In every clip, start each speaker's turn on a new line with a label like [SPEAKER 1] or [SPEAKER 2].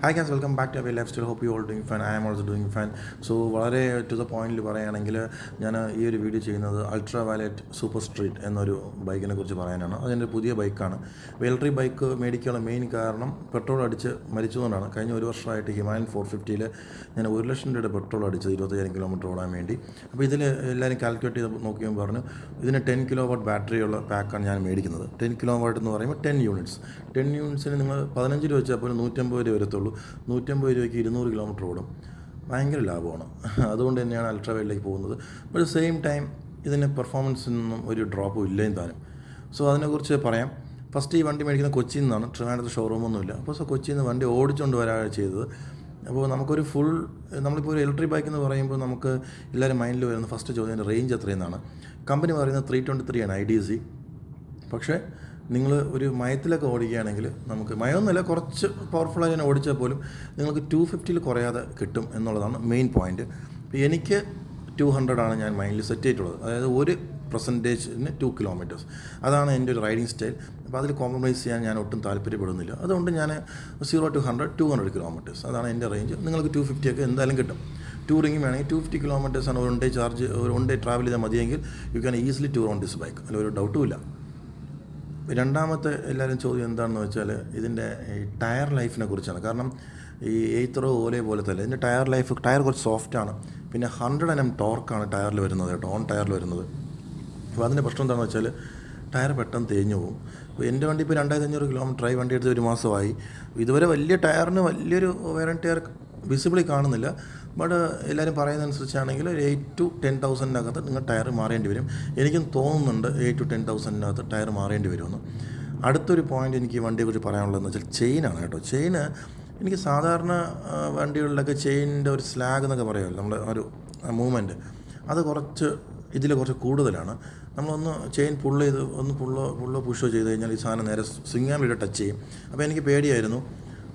[SPEAKER 1] Hi guys, welcome back to our life style. Hope you all doing fine. I am also doing fine. So വളരെ to the പോയിന്റിൽ പറയുകയാണെങ്കിൽ ഞാൻ ഈ ഒരു video ചെയ്യുന്നത് ultra violet super street എന്നൊരു ബൈക്കിനെ കുറിച്ച് പറയാനാണ്. അതിൻ്റെ പുതിയ ബൈക്കാണ്. ഇലക്ട്രിക് ബൈക്ക് മേടിക്കാനുള്ള മെയിൻ കാരണം പെട്രോൾ അടിച്ച് മരിച്ചതുകൊണ്ടാണ്. കഴിഞ്ഞ ഒരു വർഷമായിട്ട് ഹിമാലയൻ 450ൽ ഞാൻ 1,00,000 രൂപയുടെ പെട്രോൾ അടിച്ചത് 25,000 കിലോമീറ്റർ ഓടാൻ വേണ്ടി. അപ്പോൾ ഇതിൽ എല്ലാവരും കാൽക്കുലേറ്റ് ചെയ്ത് നോക്കിയപ്പോൾ പറഞ്ഞു ഇതിന് 10 കിലോ വാട്ട് ബാറ്ററിയുള്ള പാക്കാണ് ഞാൻ മേടിക്കുന്നത്. 10 കിലോ വാട്ട് എന്ന് പറയുമ്പോൾ 10 യൂണിറ്റ്സ്. 10 യൂണിറ്റ്സിന് നിങ്ങൾ 15 രൂപ വെച്ചാൽ പോലും 150 രൂപ വരത്തുള്ളൂ. 150 രൂപയ്ക്ക് 200 കിലോമീറ്റർ ഓടും. ഭയങ്കര ലാഭമാണ്. അതുകൊണ്ട് തന്നെയാണ് അൾട്രാ വൈഡിലേക്ക് പോകുന്നത്. ബട്ട് സെയിം ടൈം ഇതിന് പെർഫോമൻസിനൊന്നും ഒരു ഡ്രോപ്പും ഇല്ലേയും താനും. സോ അതിനെക്കുറിച്ച് പറയാം. ഫസ്റ്റ് ഈ വണ്ടി മേടിക്കുന്നത് കൊച്ചിയിൽ നിന്നാണ്. ട്രിവാൻഡ്രത്ത് ഷോറൂമൊന്നുമില്ല. അപ്പോൾ കൊച്ചിയിൽ നിന്ന് വണ്ടി ഓടിച്ചുകൊണ്ട് വരാണ് ചെയ്തത്. അപ്പോൾ നമുക്കൊരു നമ്മളിപ്പോൾ ഒരു ഇലക്ട്രിക് ബൈക്ക് എന്ന് പറയുമ്പോൾ നമുക്ക് എല്ലാവരും മൈൻഡിൽ വരുന്ന ഫസ്റ്റ് ചോദ്യം റേഞ്ച് എത്രയെന്നാണ്. കമ്പനി പറയുന്നത് 323 ആണ് IDC. പക്ഷേ നിങ്ങൾ ഒരു മയത്തിലൊക്കെ ഓടിക്കുകയാണെങ്കിൽ നമുക്ക് മയമൊന്നുമില്ല, കുറച്ച് പവർഫുള്ളായി ഞാൻ ഓടിച്ചാൽ പോലും നിങ്ങൾക്ക് 250 കുറയാതെ കിട്ടും എന്നുള്ളതാണ് മെയിൻ പോയിൻറ്റ്. എനിക്ക് 200 ആണ് ഞാൻ മൈൻഡിൽ സെറ്റ് ചെയ്തിട്ടുള്ളത്. അതായത് ഒരു പെർസെൻറ്റേജിന് 2 കിലോമീറ്റേഴ്സ്. അതാണ് എൻ്റെ ഒരു റൈഡിങ് സ്റ്റൈൽ. അപ്പോൾ അതിൽ കോംപ്രമൈസ് ചെയ്യാൻ ഞാൻ ഒട്ടും താല്പര്യപ്പെടുന്നില്ല. അതുകൊണ്ട് ഞാൻ 0 to 100 200 കിലോമീറ്റേഴ്സ് അതാണ് എൻ്റെ റേഞ്ച്. നിങ്ങൾക്ക് 250 ഒക്കെ എന്തായാലും കിട്ടും. ടൂറിങ് വേണമെങ്കിൽ 250 കിലോമീറ്റേഴ്സാണ് ഒരു വൺ ഡേ ട്രാവൽ ചെയ്താൽ മതിയെങ്കിൽ you can easily tour on this bike. അതിലൊരു ഡൗട്ടും ഇല്ല. രണ്ടാമത്തെ എല്ലാവരും ചോദ്യം എന്താണെന്ന് വെച്ചാൽ ഇതിൻ്റെ ഈ ടയർ ലൈഫിനെ കുറിച്ചാണ്. കാരണം ഈ എയ്ത്തറോ ഓലേ പോലത്തെ അല്ല, ഇതിൻ്റെ ടയർ കുറച്ച് സോഫ്റ്റാണ്. പിന്നെ 100 Nm ടോർക്കാണ് ടയറിൽ വരുന്നത് കേട്ടോ, ഓൺ ടയറിൽ വരുന്നത്. അപ്പോൾ അതിൻ്റെ പ്രശ്നം എന്താണെന്ന് വെച്ചാൽ ടയർ പെട്ടെന്ന് തേഞ്ഞു പോകും. അപ്പോൾ എൻ്റെ വണ്ടി ഇപ്പോൾ 2,500 കിലോമീറ്ററായി, വണ്ടി എടുത്ത് 1 മാസമായി. ഇതുവരെ വലിയ ടയറിന് വലിയൊരു വെയർ ആൻഡ് ടയർ വിസിബിളി കാണുന്നില്ല. ബട്ട് എല്ലാവരും പറയുന്നതനുസരിച്ചാണെങ്കിൽ 8,000 to 10,000 നിങ്ങൾ ടയർ മാറേണ്ടി വരും. എനിക്കും തോന്നുന്നുണ്ട് 8,000 to 10,000 ടയർ മാറേണ്ടി വരുമെന്ന്. അടുത്തൊരു പോയിൻ്റ് എനിക്ക് ഈ വണ്ടിയെക്കുറിച്ച് പറയാനുള്ളതെന്ന് വെച്ചാൽ ചെയിനാണ് കേട്ടോ. ചെയിന് എനിക്ക് സാധാരണ വണ്ടികളിലൊക്കെ ചെയിനിൻ്റെ ഒരു സ്ലാഗ് എന്നൊക്കെ പറയുമല്ലോ, നമ്മുടെ ഒരു മൂവ്മെൻറ്റ്, അത് ഇതിൽ കുറച്ച് കൂടുതലാണ്. നമ്മളൊന്ന് ചെയിൻ പുള്ളോ പുഷോ ചെയ്ത് കഴിഞ്ഞാൽ ഈ സാധനം നേരെ സ്വിങ്ങാമിലൂടെ ടച്ച് ചെയ്യും. അപ്പോൾ എനിക്ക് പേടിയായിരുന്നു.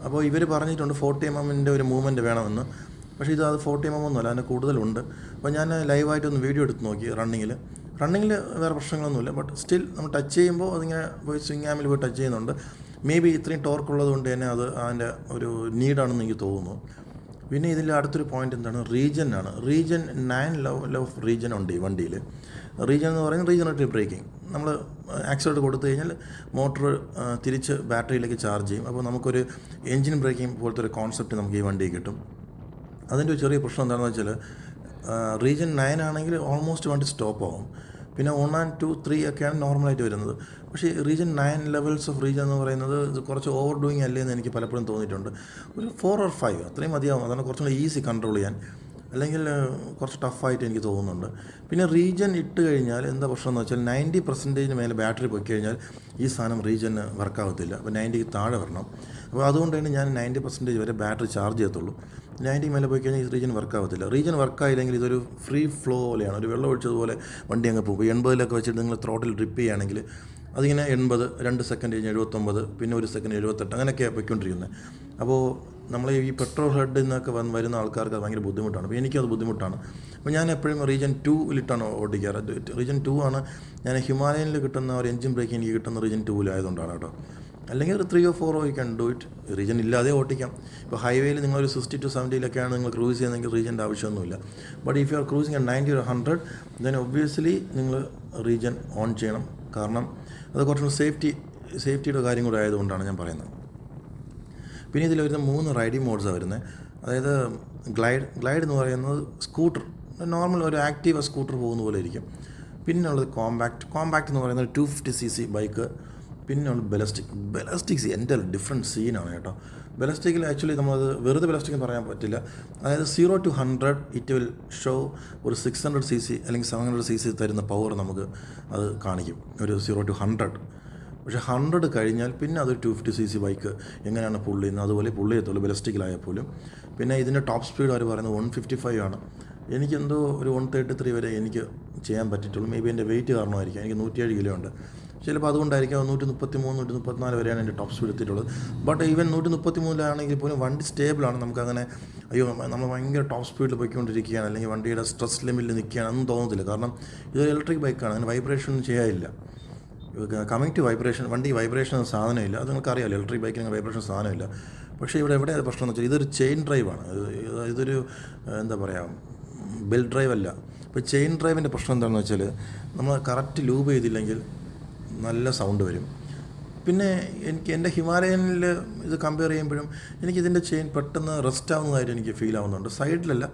[SPEAKER 1] അപ്പോൾ ഇവർ പറഞ്ഞിട്ടുണ്ട് 40 mm ഒരു മൂവ്മെൻറ്റ് വേണമെന്ന്. പക്ഷേ ഇത് 40 mm ഒന്നുമല്ല, അതിന് കൂടുതലുണ്ട്. അപ്പോൾ ഞാൻ ലൈവായിട്ടൊന്ന് വീഡിയോ എടുത്ത് നോക്കി. റണ്ണിങ്ങിൽ വേറെ പ്രശ്നങ്ങളൊന്നുമില്ല. ബട്ട് സ്റ്റിൽ നമ്മൾ ടച്ച് ചെയ്യുമ്പോൾ അതിങ്ങനെ പോയി സ്വിങ് ആമിൽ പോയി ടച്ച് ചെയ്യുന്നുണ്ട്. മേ ബി ഇത്രയും ടോർക്ക് ഉള്ളത് കൊണ്ട് തന്നെ അത് അതിൻ്റെ ഒരു നീഡാണെന്ന് എനിക്ക് തോന്നുന്നു. പിന്നെ ഇതിൽ അടുത്തൊരു പോയിൻ്റ് എന്താണ്, റീജനാണ്. റീജൻ 9 ലെവൽ ഓഫ് റീജൻ ഉണ്ട് ഈ വണ്ടിയിൽ. റീജൻ എന്ന് പറയുന്നത് റീജനറേറ്റീവ് ബ്രേക്കിംഗ്. നമ്മൾ ആക്സിലേറ്റർ കൊടുത്തു കഴിഞ്ഞാൽ മോട്ടർ തിരിച്ച് ബാറ്ററിയിലേക്ക് ചാർജ് ചെയ്യും. അപ്പോൾ നമുക്കൊരു എൻജിൻ ബ്രേക്കിംഗ് പോലത്തെ ഒരു കോൺസെപ്റ്റ് നമുക്ക് ഈ വണ്ടിയിൽ കിട്ടും. അതിൻ്റെ ഒരു ചെറിയ പ്രശ്നം എന്താണെന്ന് വെച്ചാൽ റീജൻ 9 ആണെങ്കിൽ ഓൾമോസ്റ്റ് വണ്ടി സ്റ്റോപ്പ് ആവും. പിന്നെ 1 and 2, 3 ഒക്കെയാണ് നോർമലായിട്ട് വരുന്നത്. പക്ഷേ റീജൻ 9 ലെവൽസ് ഓഫ് റീജൻ എന്ന് പറയുന്നത് കുറച്ച് ഓവർ ഡൂയിങ് അല്ലേ എന്ന് എനിക്ക് പലപ്പോഴും തോന്നിയിട്ടുണ്ട്. ഒരു 4 or 5 അത്രയും മതിയാവും. അതാണ് കുറച്ചും കൂടി ഈസി കൺട്രോൾ ചെയ്യാൻ. അല്ലെങ്കിൽ കുറച്ച് ടഫായിട്ട് എനിക്ക് തോന്നുന്നുണ്ട്. പിന്നെ റീജൻ ഇട്ട് കഴിഞ്ഞാൽ എന്താ പ്രശ്നം എന്ന് വെച്ചാൽ 90% മേലെ ബാറ്ററി പോയി കഴിഞ്ഞാൽ ഈ സാധനം റീജന് വർക്കാവത്തില്ല. അപ്പോൾ 90ക്ക് താഴെ വരണം. അപ്പോൾ അതുകൊണ്ട് തന്നെ ഞാൻ 90% വരെ ബാറ്ററി ചാർജ് ചെയ്യത്തുള്ളൂ. 90 മേലെ പോയി കഴിഞ്ഞാൽ ഈ റീജൻ വർക്കാവത്തില്ല. റീജൻ വർക്കായില്ലെങ്കിൽ ഇതൊരു ഫ്രീ ഫ്ലോ പോലെയാണ്, ഒരു വെള്ളം ഒഴിച്ചതുപോലെ വണ്ടി അങ്ങ് പോകും. 80 വെച്ചിട്ട് നിങ്ങൾ ത്രോട്ടിൽ ഡ്രിപ്പ് ചെയ്യുകയാണെങ്കിൽ അതിങ്ങനെ 80, 2 സെക്കൻഡ് കഴിഞ്ഞ് 79, പിന്നെ 1 സെക്കൻഡ് 78, അങ്ങനെയൊക്കെയാണ് പോയിക്കൊണ്ടിരിക്കുന്നത്. അപ്പോൾ നമ്മൾ ഈ പെട്രോൾ ഹെഡിൽ നിന്നൊക്കെ വരുന്ന ആൾക്കാർക്ക് അത് ഭയങ്കര ബുദ്ധിമുട്ടാണ്. അപ്പോൾ എനിക്കത് ബുദ്ധിമുട്ടാണ്. അപ്പോൾ ഞാൻ എപ്പോഴും റീജൻ 2 ഓടിക്കാറ്. റീജൻ 2 ആണ് ഞാൻ ഹിമാലയനിൽ കിട്ടുന്ന ഒരു എൻജിൻ ബ്രേക്ക് എനിക്ക് കിട്ടുന്ന റീജൻ 2 കേട്ടോ. അല്ലെങ്കിൽ ഒരു 3 or 4 you can do it. Regen ഇല്ലാതെ ഓടിക്കാം. ഇപ്പോൾ ഹൈവേയിൽ നിങ്ങളൊരു 60 to 70 നിങ്ങൾ ക്രൂസ് ചെയ്യുന്നതെങ്കിൽ റീജൻ്റെ ആവശ്യമൊന്നുമില്ല. But if you are cruising at 90 or 100 then obviously നിങ്ങൾ റീജൻ ഓൺ ചെയ്യണം. കാരണം അത് കുറച്ചുകൂടി സേഫ്റ്റിയുടെ കാര്യം കൂടെ ആയതുകൊണ്ടാണ് ഞാൻ പറയുന്നത്. പിന്നെ ഇതിൽ വരുന്ന 3 റൈഡിങ് മോഡ്സാണ് വരുന്നത്. അതായത് ഗ്ലൈഡ് എന്ന് പറയുന്നത് സ്കൂട്ടർ, നോർമൽ ഒരു ആക്റ്റീവ് സ്കൂട്ടർ പോകുന്ന പോലെ ഇരിക്കും. പിന്നെയുള്ളത് കോമ്പാക്റ്റ് എന്ന് പറയുന്നത് 250cc ബൈക്ക്. പിന്നെയുള്ളത് ബെലസ്റ്റിക് എൻ്റെ ഡിഫറെൻറ്റ് സീനാണ് കേട്ടോ. ബെലസ്റ്റിക്കിൽ ആക്ച്വലി നമ്മളത് വെറുതെ ബെലസ്റ്റിക് എന്ന് പറയാൻ പറ്റില്ല. അതായത് 0 to 100 ഇറ്റ് വിൽ ഷോ ഒരു 600cc അല്ലെങ്കിൽ 700cc തരുന്ന പവർ നമുക്ക് അത് കാണിക്കും, ഒരു 0 to 100. പക്ഷേ 100 കഴിഞ്ഞാൽ പിന്നെ അത് 250cc ബൈക്ക് എങ്ങനെയാണ് പുള്ളി ചെയ്യുന്നത് അതുപോലെ പുള്ളി ചെയ്യത്തുള്ളൂ ബെലസ്റ്റിക്കിലായാൽ പോലും. പിന്നെ ഇതിൻ്റെ ടോപ്പ് സ്പീഡ് അവർ പറയുന്നത് 155 ആണ്. എനിക്കെന്തോ ഒരു 133 വരെ എനിക്ക് ചെയ്യാൻ പറ്റിയിട്ടുള്ളൂ. മേ ബി എൻ്റെ വെയിറ്റ് കാരണമായിരിക്കും. എനിക്ക് 107 കിലോ ഉണ്ട്. ചിലപ്പോൾ അതുകൊണ്ടായിരിക്കും 133, 134 വരെയാണ് എൻ്റെ ടോപ്പ് സ്പീഡ് എത്തിയിട്ടുള്ളത്. ബട്ട് ഈവൻ 133 പോലും വണ്ടി സ്റ്റേബിളാണ്. നമുക്കങ്ങനെ നമ്മൾ ഭയങ്കര ടോപ്പ് സ്പീഡിൽ പോയിക്കൊണ്ടിരിക്കുകയാണ് അല്ലെങ്കിൽ വണ്ടിയുടെ സ്ട്രെസ് ലിമിറ്റിൽ നിൽക്കുകയാണെന്നും തോന്നത്തില്ല. കാരണം ഇതൊരു ഇലക്ട്രിക് ബൈക്കാണ്, അങ്ങനെ വൈബ്രേഷൻ ഒന്നും ചെയ്യാനില്ല. കമ്മിങ് ടു വൈബ്രേഷൻ, വണ്ടി വൈബ്രേഷൻ സാധനമില്ല. അത് നിങ്ങൾക്കറിയാമല്ലോ, ഇലക്ട്രിക് ബൈക്കിന് വൈബ്രേഷൻ സാധനമില്ല. പക്ഷേ ഇവിടെ എവിടെ പ്രശ്നം എന്ന് വെച്ചാൽ ഇതൊരു ചെയിൻ ഡ്രൈവാണ്. ഇതൊരു എന്താ പറയുക, ബെൽറ്റ് ഡ്രൈവ് അല്ല. ഇപ്പോൾ ചെയിൻ ഡ്രൈവിൻ്റെ പ്രശ്നം എന്താണെന്ന് വെച്ചാൽ നമ്മൾ കറക്റ്റ് ലൂബ് ചെയ്തില്ലെങ്കിൽ നല്ല സൗണ്ട് വരും. പിന്നെ എനിക്ക് എൻ്റെ ഹിമാലയനിൽ ഇത് കമ്പയർ ചെയ്യുമ്പോഴും എനിക്കിതിൻ്റെ ചെയിൻ പെട്ടെന്ന് റെസ്റ്റ് ആവുന്നതായിട്ട് എനിക്ക് ഫീൽ ആവുന്നുണ്ട്. സൈഡിലല്ല,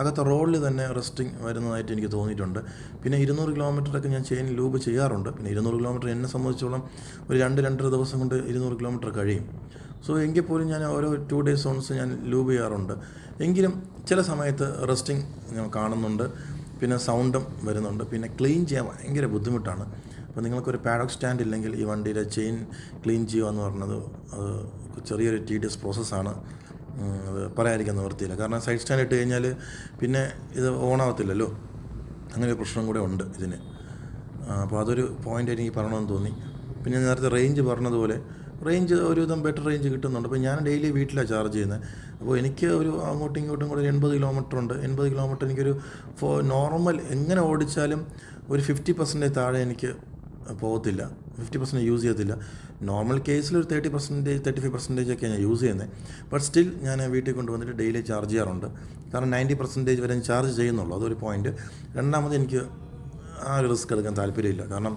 [SPEAKER 1] അകത്തെ റോഡിൽ തന്നെ റെസ്റ്റിങ് വരുന്നതായിട്ട് എനിക്ക് തോന്നിയിട്ടുണ്ട്. പിന്നെ 200 കിലോമീറ്ററൊക്കെ ഞാൻ ചെയിൻ ലൂബ് ചെയ്യാറുണ്ട്. പിന്നെ 200 കിലോമീറ്റർ എന്നെ സംബന്ധിച്ചോളം ഒരു 2-2.5 ദിവസം കൊണ്ട് 200 കിലോമീറ്റർ കഴിയും. സോ എങ്കിൽ പോലും ഞാൻ ഓരോ 2 days once ഞാൻ ലൂബ് ചെയ്യാറുണ്ട്. എങ്കിലും ചില സമയത്ത് റെസ്റ്റിംഗ് ഞാൻ കാണുന്നുണ്ട്, പിന്നെ സൗണ്ടും വരുന്നുണ്ട്, പിന്നെ ക്ലീൻ ചെയ്യാൻ ഭയങ്കര ബുദ്ധിമുട്ടാണ്. അപ്പോൾ നിങ്ങൾക്കൊരു പാഡോക്ക് സ്റ്റാൻഡ് ഇല്ലെങ്കിൽ ഈ വണ്ടിയുടെ ചെയിൻ ക്ലീൻ ചെയ്യുക എന്ന് പറയുന്നത് അത് ചെറിയൊരു ടീഡിയസ് പ്രോസസ്സാണ്. അത് പറയാതിരിക്കാൻ നിവൃത്തിയില്ല. കാരണം സൈഡ് സ്റ്റാൻഡ് ഇട്ട് കഴിഞ്ഞാൽ പിന്നെ ഇത് ഓണാവത്തില്ലല്ലോ, അങ്ങനെ ഒരു പ്രശ്നം കൂടെ ഉണ്ട് ഇതിന്. അപ്പോൾ അതൊരു പോയിൻ്റ് എനിക്ക് പറയണമെന്ന് തോന്നി. പിന്നെ ഞാൻ നേരത്തെ റേഞ്ച് പറഞ്ഞതുപോലെ റേഞ്ച് ഒരുവിധം ബെറ്റർ റേഞ്ച് കിട്ടുന്നുണ്ട്. അപ്പോൾ ഞാൻ ഡെയിലി വീട്ടിലാണ് ചാർജ് ചെയ്യുന്നത്. അപ്പോൾ എനിക്ക് ഒരു അങ്ങോട്ടും ഇങ്ങോട്ടും കൂടെ 80 കിലോമീറ്റർ ഉണ്ട്. 80 കിലോമീറ്റർ എനിക്കൊരു നോർമൽ എങ്ങനെ ഓടിച്ചാലും ഒരു 50% താഴെ എനിക്ക് പോകത്തില്ല, 50% യൂസ് ചെയ്യത്തില്ല. നോർമൽ കേസിൽ ഒരു 30%, 35% ഒക്കെ ഞാൻ യൂസ് ചെയ്യുന്നത്. ബട്ട് സ്റ്റിൽ ഞാൻ വീട്ടിൽ കൊണ്ടുവന്നിട്ട് ഡെയിലി ചാർജ് ചെയ്യാറുണ്ട്. കാരണം 90% വരെ ഞാൻ ചാർജ് ചെയ്യുന്നുള്ളൂ, അതൊരു പോയിൻറ്റ്. രണ്ടാമത് എനിക്ക് ആ ഒരു റിസ്ക് എടുക്കാൻ താല്പര്യമില്ല. കാരണം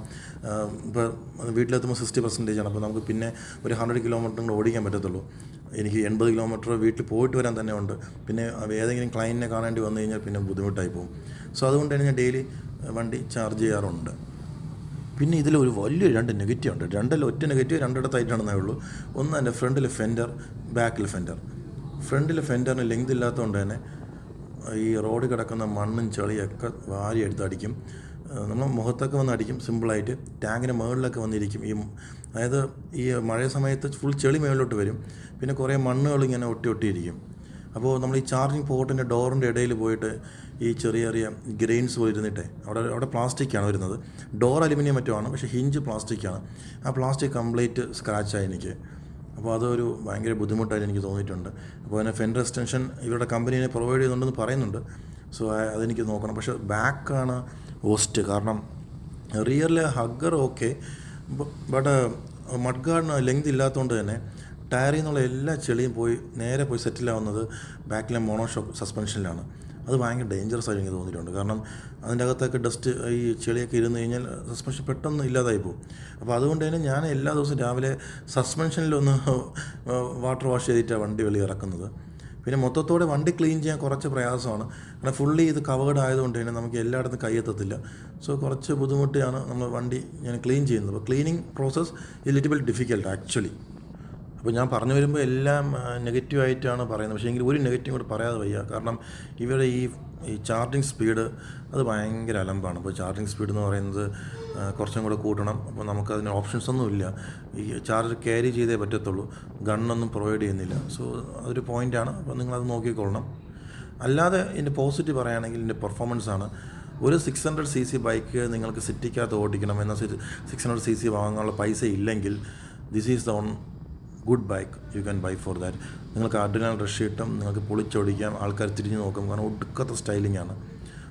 [SPEAKER 1] ഇപ്പോൾ വീട്ടിലെത്തുമ്പോൾ 60% ആണ്. അപ്പോൾ നമുക്ക് പിന്നെ ഒരു 100 കിലോമീറ്റർ കൂടെ ഓടിക്കാൻ പറ്റത്തുള്ളൂ. എനിക്ക് 80 കിലോമീറ്റർ വീട്ടിൽ പോയിട്ട് വരാൻ തന്നെ ഉണ്ട്. പിന്നെ ഏതെങ്കിലും ക്ലയൻറ്റിനെ കാണേണ്ടി വന്നു കഴിഞ്ഞാൽ പിന്നെ ബുദ്ധിമുട്ടായി പോകും. സോ അതുകൊണ്ട് തന്നെ ഞാൻ ഡെയിലി വണ്ടി ചാർജ് ചെയ്യാറുണ്ട്. പിന്നെ ഇതിലൊരു വലിയൊരു 2 നെഗറ്റീവ് ഉണ്ട്. ഒറ്റ നെഗറ്റീവ് രണ്ടിടത്തായിട്ടാണെന്നേ ഉള്ളൂ. ഒന്ന് എൻ്റെ ഫ്രണ്ടിൽ ഫെൻഡർ, ബാക്കിൽ ഫെൻഡർ. ഫ്രണ്ടിൽ ഫെൻഡറിന് ലെങ്ത് ഇല്ലാത്തതുകൊണ്ട് തന്നെ ഈ റോഡ് കിടക്കുന്ന മണ്ണും ചെളിയൊക്കെ വാരി എടുത്തടിക്കും. നമ്മൾ മുഖത്തൊക്കെ വന്ന് അടിക്കും സിമ്പിളായിട്ട്. ടാങ്കിന് മുകളിലൊക്കെ വന്നിരിക്കും. അതായത് ഈ മഴ സമയത്ത് ഫുൾ ചെളി മുകളിലോട്ട് വരും. പിന്നെ കുറേ മണ്ണുകൾ ഇങ്ങനെ ഒട്ടിയിരിക്കും. അപ്പോൾ നമ്മൾ ഈ ചാർജിങ് പോർട്ടിൻ്റെ ഡോറിൻ്റെ ഇടയിൽ പോയിട്ട് ഈ ചെറിയ ഗ്രെയിൻസ് പോലെ ഇരുന്നിട്ടേ അവിടെ പ്ലാസ്റ്റിക്കാണ് വരുന്നത്. ഡോർ അലുമിനിയം മറ്റുമാണ്, പക്ഷേ ഹിഞ്ച് പ്ലാസ്റ്റിക്കാണ്. ആ പ്ലാസ്റ്റിക് കംപ്ലീറ്റ് സ്ക്രാച്ചായി എനിക്ക്. അപ്പോൾ അതൊരു ഭയങ്കര ബുദ്ധിമുട്ടായിട്ട് എനിക്ക് തോന്നിയിട്ടുണ്ട്. അപ്പോൾ അതിന് ഫെൻഡർ എക്സ്റ്റൻഷൻ ഇവരുടെ കമ്പനിയെ പ്രൊവൈഡ് ചെയ്യുന്നുണ്ടെന്ന് പറയുന്നുണ്ട്. സോ അതെനിക്ക് നോക്കണം. പക്ഷേ ബാക്കാണ് വോസ്റ്റ്. കാരണം റിയറിൽ ഹഗ്ഗർ ഓക്കെ, ബട്ട് മഡ് ഗാർഡിന് ലെങ്ത് ഇല്ലാത്തതുകൊണ്ട് തന്നെ ടയറിൽ നിന്നുള്ള എല്ലാ ചെളിയും നേരെ പോയി സെറ്റിലാവുന്നത് ബാക്കിലെ മോണോഷോക്ക് സസ്പെൻഷനിലാണ്. അത് ഭയങ്കര ഡേഞ്ചറസ് ആയിട്ട് എനിക്ക് തോന്നിയിട്ടുണ്ട്. കാരണം അതിൻ്റെ അകത്തൊക്കെ ഡസ്റ്റ് ഈ ചെളിയൊക്കെ ഇരുന്ന് കഴിഞ്ഞാൽ സസ്പെൻഷൻ പെട്ടെന്ന് ഇല്ലാതായി പോകും. അപ്പോൾ അതുകൊണ്ട് തന്നെ ഞാൻ എല്ലാ ദിവസവും രാവിലെ സസ്പെൻഷനിലൊന്ന് വാട്ടർ വാഷ് ചെയ്തിട്ടാണ് വണ്ടി വെളി ഇറക്കുന്നത്. പിന്നെ മൊത്തത്തോടെ വണ്ടി ക്ലീൻ ചെയ്യാൻ കുറച്ച് പ്രയാസമാണ്. കാരണം ഫുള്ളി ഇത് കവേർഡ് ആയതുകൊണ്ട് തന്നെ നമുക്ക് എല്ലായിടത്തും കൈയെത്തത്തില്ല. സോ കുറച്ച് ബുദ്ധിമുട്ടിയാണ് നമ്മൾ വണ്ടി ഞാൻ ക്ലീൻ ചെയ്യുന്നത്. അപ്പോൾ cleaning process is little bit difficult actually. അപ്പോൾ ഞാൻ പറഞ്ഞു വരുമ്പോൾ എല്ലാം നെഗറ്റീവായിട്ടാണ് പറയുന്നത്. പക്ഷേ എങ്കിൽ ഒരു നെഗറ്റീവ് കൂടെ പറയാതെ വയ്യ. കാരണം ഇവരുടെ ഈ ചാർജിങ് സ്പീഡ് അത് ഭയങ്കര അലമ്പാണ്. അപ്പോൾ ചാർജിങ് സ്പീഡ് എന്ന് പറയുന്നത് കുറച്ചും കൂടെ കൂട്ടണം. അപ്പോൾ നമുക്കതിന് ഓപ്ഷൻസൊന്നും ഇല്ല. ഈ ചാർജർ ക്യാരി ചെയ്തേ പറ്റത്തുള്ളൂ. ഗണ്ണൊന്നും പ്രൊവൈഡ് ചെയ്യുന്നില്ല. സോ അതൊരു പോയിൻ്റാണ്. അപ്പോൾ നിങ്ങളത് നോക്കിക്കൊള്ളണം. അല്ലാതെ ഇതിൻ്റെ പോസിറ്റീവ് പറയുകയാണെങ്കിൽ ഇതിൻ്റെ പെർഫോമൻസാണ്. ഒരു 600cc ബൈക്ക് നിങ്ങൾക്ക് സിറ്റിക്കകത്ത് ഓടിക്കണം എന്ന 600cc വാങ്ങാനുള്ള പൈസ ഇല്ലെങ്കിൽ this is the good bike you can buy for that. നിങ്ങൾക്ക് അഡ്രിനൽ റഷ് കിട്ടും, നിങ്ങൾക്ക് പൊളിച്ചൊടിക്കാം, ആൾക്കാർ തിരിഞ്ഞ് നോക്കും. കാരണം ഒടുക്കത്തെ സ്റ്റൈലിംഗ് ആണ്.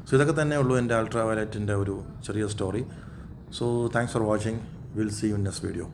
[SPEAKER 1] സോ ഇതൊക്കെ തന്നെ ഉള്ളൂ എൻ്റെ അൾട്രാ വയലറ്റിൻ്റെ ഒരു ചെറിയ story. So thanks for watching. Will see you in next video.